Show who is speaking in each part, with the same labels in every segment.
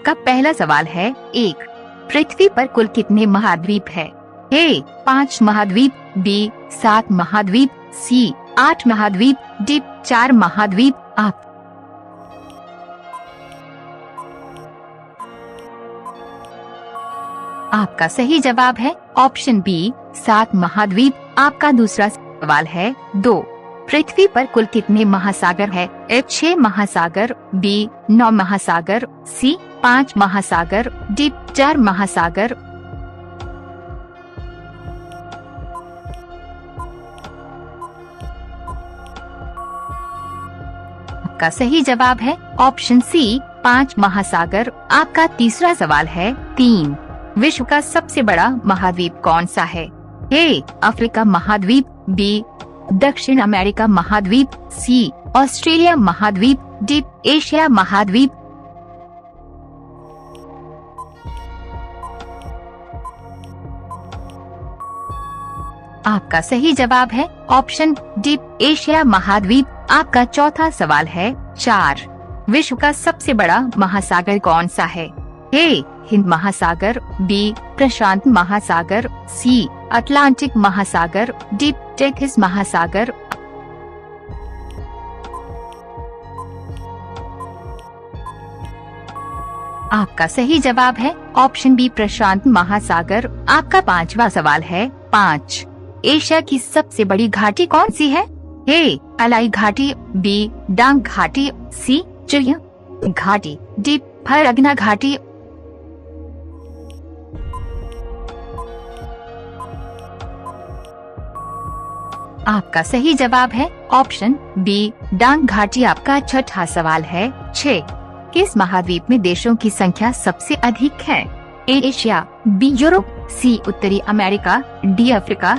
Speaker 1: आपका पहला सवाल है। 1, पृथ्वी पर कुल कितने महाद्वीप है? ए 5 महाद्वीप, बी 7 महाद्वीप, सी 8 महाद्वीप, डी 4 महाद्वीप। आपका सही जवाब है ऑप्शन बी 7 महाद्वीप। आपका दूसरा सवाल है। 2, पृथ्वी पर कुल कितने महासागर है? ए 6 महासागर, बी 9 महासागर, सी 5 महासागर, डी 4 महासागर। आपका सही जवाब है ऑप्शन सी 5 महासागर। आपका तीसरा सवाल है। 3, विश्व का सबसे बड़ा महाद्वीप कौन सा है? ए अफ्रीका महाद्वीप, बी दक्षिण अमेरिका महाद्वीप, सी ऑस्ट्रेलिया महाद्वीप, डी एशिया महाद्वीप। आपका सही जवाब है ऑप्शन डी एशिया महाद्वीप। आपका चौथा सवाल है। 4, विश्व का सबसे बड़ा महासागर कौन सा है? ए हिंद महासागर, बी प्रशांत महासागर, सी अटलांटिक महासागर, डी टेथिस महासागर। आपका सही जवाब है ऑप्शन बी प्रशांत महासागर। आपका पांचवा सवाल है। 5, एशिया की सबसे बड़ी घाटी कौन सी है? ए अलाई घाटी, बी डांग घाटी, सी चिड़िया घाटी, डी फरगना घाटी। आपका सही जवाब है ऑप्शन बी डांग घाटी। आपका छठा सवाल है। 6, किस महाद्वीप में देशों की संख्या सबसे अधिक है? ए एशिया, बी यूरोप, सी उत्तरी अमेरिका, डी अफ्रीका।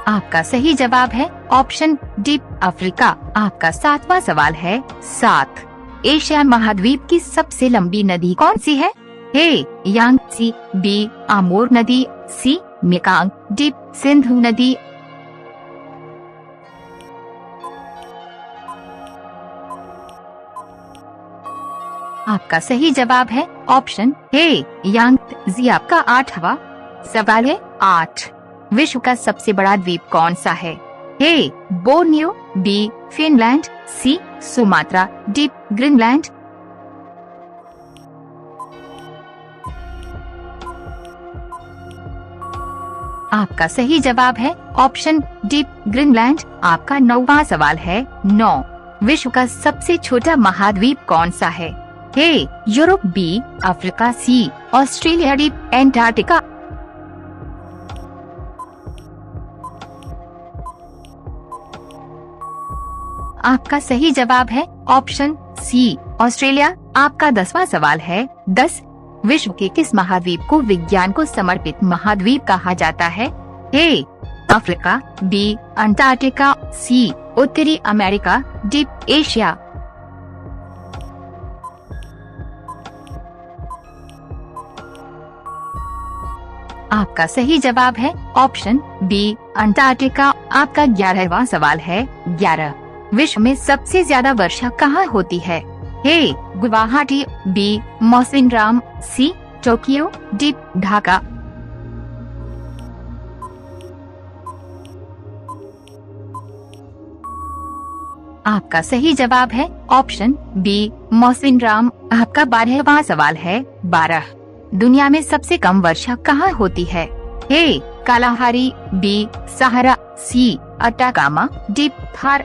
Speaker 1: आपका सही जवाब है ऑप्शन डी अफ्रीका। आपका 7वां सवाल है। 7, एशिया महाद्वीप की सबसे लंबी नदी कौन सी है? ए यांगत्से, बी आमोर नदी, सी मेकांग, डी सिंधु नदी। आपका सही जवाब है ऑप्शन ए यांगत्से। आपका 8वां सवाल है। 8, विश्व का सबसे बड़ा द्वीप कौन सा है? ए बोर्नियो, बी फिनलैंड, सी सुमात्रा, डी ग्रीनलैंड। आपका सही जवाब है ऑप्शन डी ग्रीनलैंड। आपका 9वां सवाल है। 9, विश्व का सबसे छोटा महाद्वीप कौन सा है? ए यूरोप, बी अफ्रीका, सी ऑस्ट्रेलिया, डी एंटार्क्टिका। आपका सही जवाब है ऑप्शन सी ऑस्ट्रेलिया। आपका 10वां सवाल है। 10, विश्व के किस महाद्वीप को विज्ञान को समर्पित महाद्वीप कहा जाता है? ए अफ्रीका, बी अंटार्कटिका, सी उत्तरी अमेरिका, डी एशिया। आपका सही जवाब है ऑप्शन बी अंटार्कटिका। आपका 11वां सवाल है। 11, विश्व में सबसे ज्यादा वर्षा कहाँ होती है? A Guwahati, B Mawsynram, C Tokyo, D Dhaka. आपका सही जवाब है ऑप्शन बी मौसिनराम। आपका 12वां सवाल है। 12, दुनिया में सबसे कम वर्षा कहाँ होती है? ए कालाहारी, बी सहारा, सी अटाकामा, डी थार।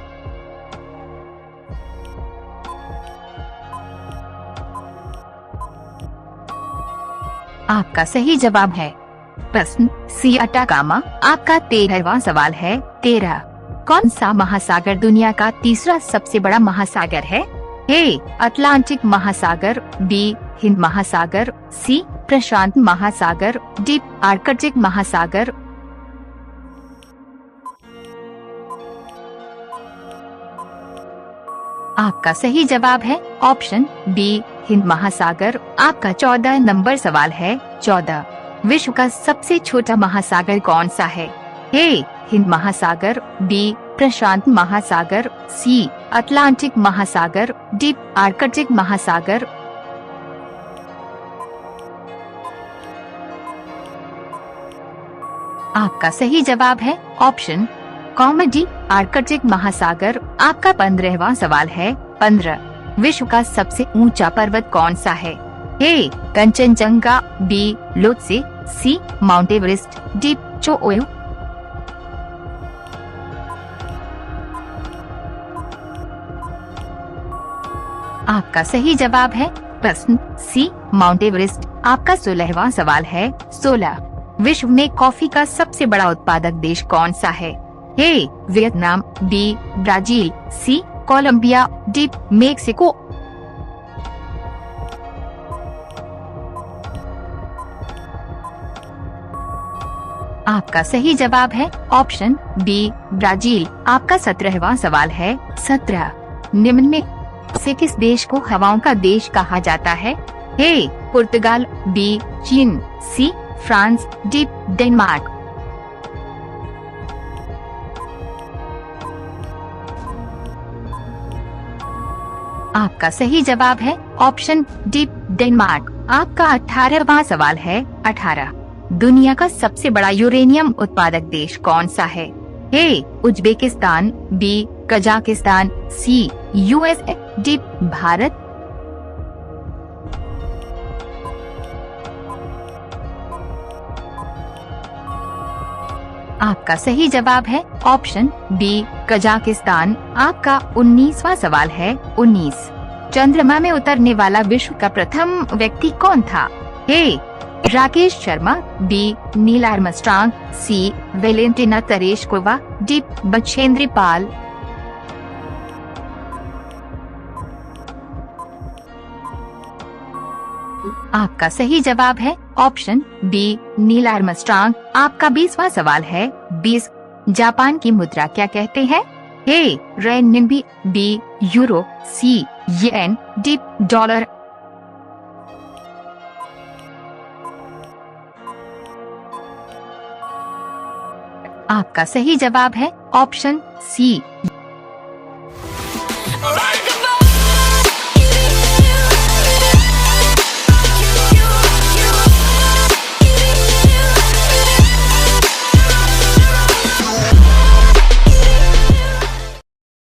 Speaker 1: आपका सही जवाब है प्रश्न सी अटाकामा। आपका 13वां सवाल है। 13, कौन सा महासागर दुनिया का तीसरा सबसे बड़ा महासागर है? ए अटलांटिक महासागर, बी हिंद महासागर, सी प्रशांत महासागर, डी आर्कटिक महासागर। आपका सही जवाब है ऑप्शन बी हिंद महासागर। आपका 14 नंबर सवाल है। 14, विश्व का सबसे छोटा महासागर कौन सा है? ए हिंद महासागर, बी प्रशांत महासागर, सी अटलांटिक महासागर, डी आर्कटिक महासागर। आपका सही जवाब है ऑप्शन कॉमेडी आर्कटिक महासागर। आपका 15वां सवाल है 15। विश्व का सबसे ऊंचा पर्वत कौन सा है? ए कंचनजंगा, बी लोत्से, सी माउंट एवरेस्ट, डी चोओयू। आपका सही जवाब है प्रश्न सी माउंट एवरेस्ट। आपका 16वां सवाल है 16। विश्व में कॉफी का सबसे बड़ा उत्पादक देश कौन सा है? ए वियतनाम, बी ब्राजील, सी कोलंबिया, डी मेक्सिको। आपका सही जवाब है ऑप्शन बी ब्राजील। आपका 17वां सवाल है 17। निम्न में से किस देश को हवाओं का देश कहा जाता है? ए पुर्तगाल, बी चीन, सी फ्रांस, डी डेनमार्क। आपका सही जवाब है ऑप्शन डी डेनमार्क। आपका 18वां सवाल है 18। दुनिया का सबसे बड़ा यूरेनियम उत्पादक देश कौन सा है? A Uzbekistan, B Kazakhstan, C USA, D Bharat. आपका सही जवाब है ऑप्शन बी कजाकिस्तान। आपका 19वां सवाल है 19। चंद्रमा में उतरने वाला विश्व का प्रथम व्यक्ति कौन था? A Rakesh Sharma, B Neil Armstrong, C Valentina Tereshkova, D Bachendri Pal. आपका सही जवाब है ऑप्शन बी नील आर्मस्ट्रांग। आपका 20वां सवाल है 20। जापान की मुद्रा क्या कहते हैं? ए रेनमिनबी, बी यूरो, सी येन, डी डॉलर। आपका सही जवाब है ऑप्शन सी